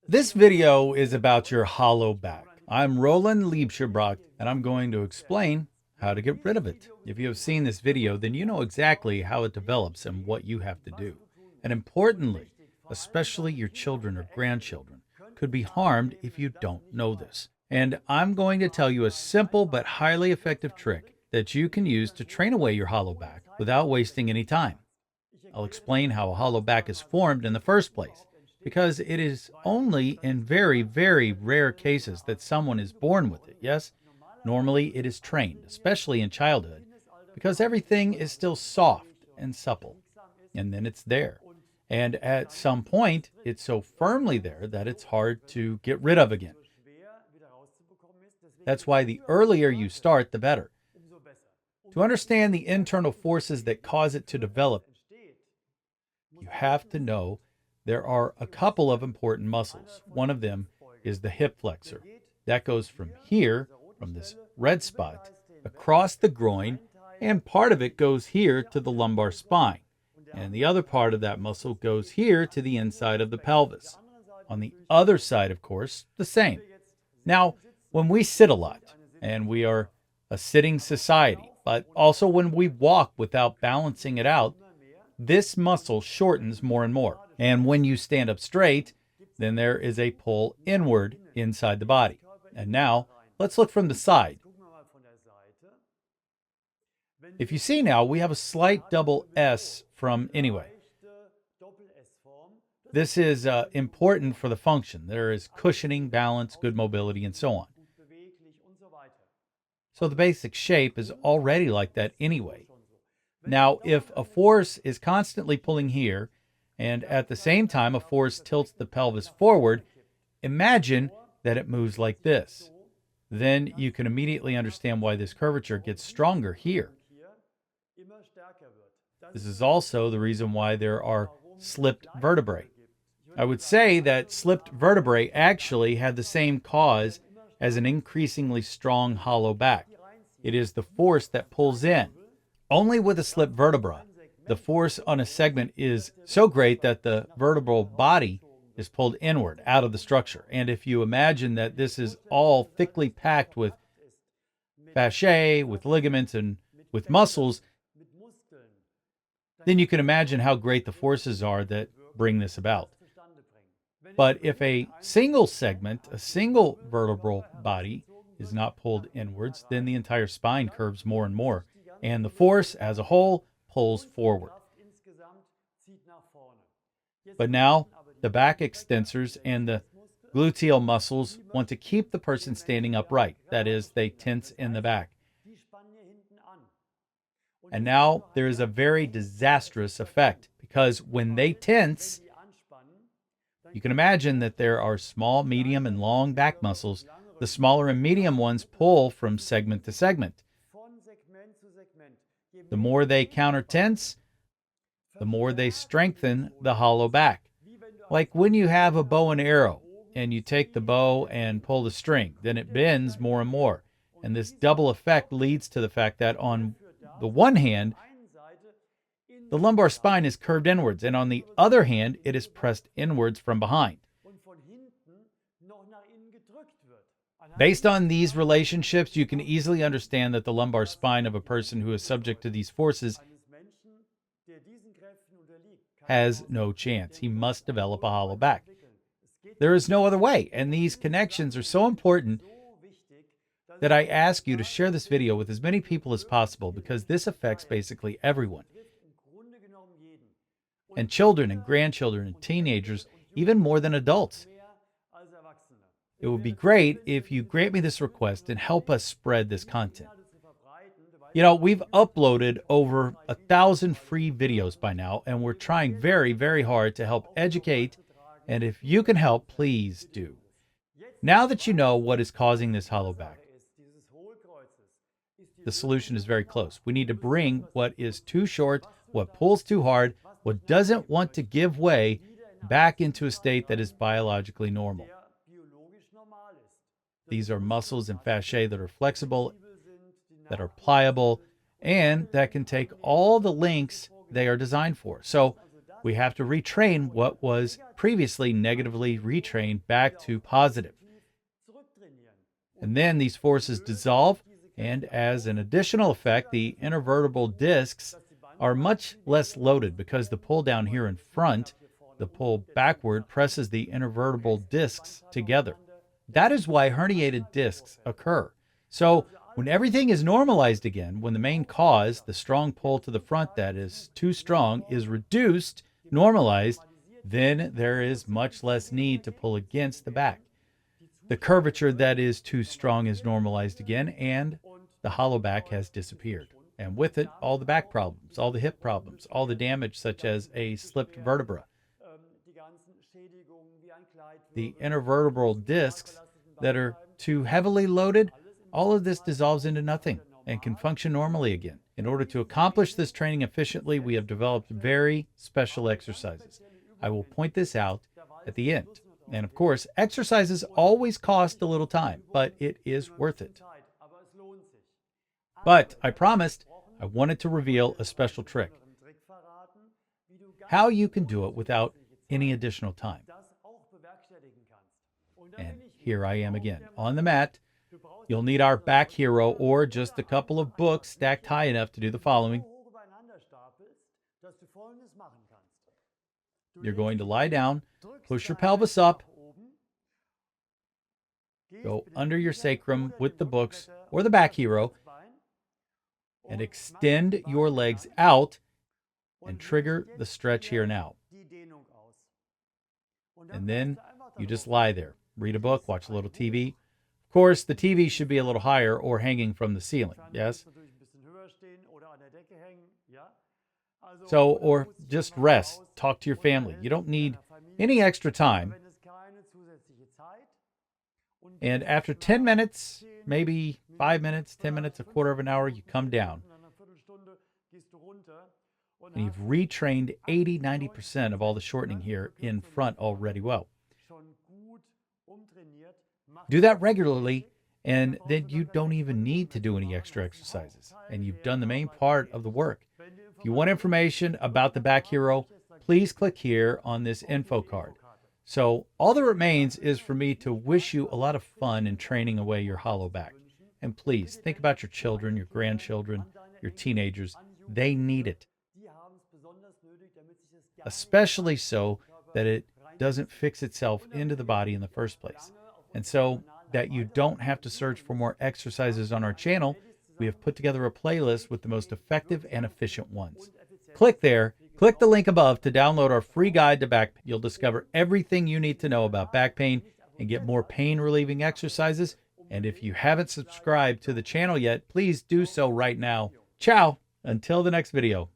This video is about your hollow back. I'm Roland Liebscher Bracht, and I'm going to explain how to get rid of it. If you have seen this video, then you know exactly how it develops and what you have to do. And importantly, especially your children or grandchildren could be harmed if you don't know this. And I'm going to tell you a simple but highly effective trick that you can use to train away your hollow back without wasting any time. I'll explain how a hollow back is formed in the first place, because it is only in very, very rare cases that someone is born with it. Yes, normally it is trained, especially in childhood, because everything is still soft and supple, and then it's there. And at some point, it's so firmly there that it's hard to get rid of again. That's why the earlier you start, the better. To understand the internal forces that cause it to develop, you have to know there are a couple of important muscles. One of them is the hip flexor. That goes from here, from this red spot, across the groin, and part of it goes here to the lumbar spine. And the other part of that muscle goes here to the inside of the pelvis. On the other side, of course, the same. Now, when we sit a lot, and we are a sitting society, but also when we walk without balancing it out, this muscle shortens more and more. And when you stand up straight, then there is a pull inward inside the body. And now, let's look from the side. If you see now, we have a slight double S from anyway. This is important for the function. There is cushioning, balance, good mobility, and so on. So the basic shape is already like that anyway. Now, if a force is constantly pulling here, and at the same time a force tilts the pelvis forward, imagine that it moves like this. Then you can immediately understand why this curvature gets stronger here. This is also the reason why there are slipped vertebrae. I would say that slipped vertebrae actually have the same cause as an increasingly strong hollow back. It is the force that pulls in. Only with a slipped vertebra, the force on a segment is so great that the vertebral body is pulled inward out of the structure. And if you imagine that this is all thickly packed with fasciae, with ligaments, and with muscles, then you can imagine how great the forces are that bring this about. But if a single segment, a single vertebral body is not pulled inwards, then the entire spine curves more and more, and the force as a whole pulls forward. But now, the back extensors and the gluteal muscles want to keep the person standing upright. That is, they tense in the back. And now there is a very disastrous effect, because when they tense, you can imagine that there are small, medium, and long back muscles. The smaller and medium ones pull from segment to segment. The more they counter-tense, the more they strengthen the hollow back. Like when you have a bow and arrow, and you take the bow and pull the string, then it bends more and more. And this double effect leads to the fact that on the one hand, the lumbar spine is curved inwards, and on the other hand, it is pressed inwards from behind. Based on these relationships, you can easily understand that the lumbar spine of a person who is subject to these forces has no chance. He must develop a hollow back. There is no other way, and these connections are so important that I ask you to share this video with as many people as possible, because this affects basically everyone. And children and grandchildren and teenagers, even more than adults. It would be great if you grant me this request and help us spread this content. You know, we've uploaded over 1,000 free videos by now, and we're trying very, very hard to help educate. And if you can help, please do. Now that you know what is causing this hollow back, the solution is very close. We need to bring what is too short, what pulls too hard, what doesn't want to give way, back into a state that is biologically normal. These are muscles and fasciae that are flexible, that are pliable, and that can take all the lengths they are designed for. So We have to retrain what was previously negatively retrained back to positive. And then these forces dissolve, and as an additional effect, the intervertebral discs are much less loaded because the pull down here in front, the pull backward, presses the intervertebral discs together. That is why herniated discs occur. So when everything is normalized again, when the main cause, the strong pull to the front that is too strong, is reduced, normalized, then there is much less need to pull against the back. The curvature that is too strong is normalized again, and the hollow back has disappeared. And with it, all the back problems, all the hip problems, all the damage such as a slipped vertebra. The intervertebral discs that are too heavily loaded, all of this dissolves into nothing and can function normally again. In order to accomplish this training efficiently, we have developed very special exercises. I will point this out at the end. And of course, exercises always cost a little time, but it is worth it. But I promised I wanted to reveal a special trick. How you can do it without any additional time. And here I am again on the mat. You'll need our back hero or just a couple of books stacked high enough to do the following. You're going to lie down, push your pelvis up, go under your sacrum with the books or the back hero, and extend your legs out and trigger the stretch here now. And then you just lie there, read a book, watch a little TV. Of course, the TV should be a little higher or hanging from the ceiling, yes? So, or just rest, talk to your family. You don't need any extra time. And after 10 minutes, maybe 5 minutes, 10 minutes, a quarter of an hour, you come down. And you've retrained 80-90% of all the shortening here in front already well. Do that regularly, and then you don't even need to do any extra exercises. And you've done the main part of the work. If you want information about the back hero, please click here on this info card. So all that remains is for me to wish you a lot of fun in training away your hollow back. And please think about your children, your grandchildren, your teenagers. They need it. Especially so that it doesn't fix itself into the body in the first place. And so that you don't have to search for more exercises on our channel, we have put together a playlist with the most effective and efficient ones. Click there, click the link above to download our free guide to back pain. You'll discover everything you need to know about back pain and get more pain relieving exercises. And if you haven't subscribed to the channel yet, please do so right now. Ciao, until the next video.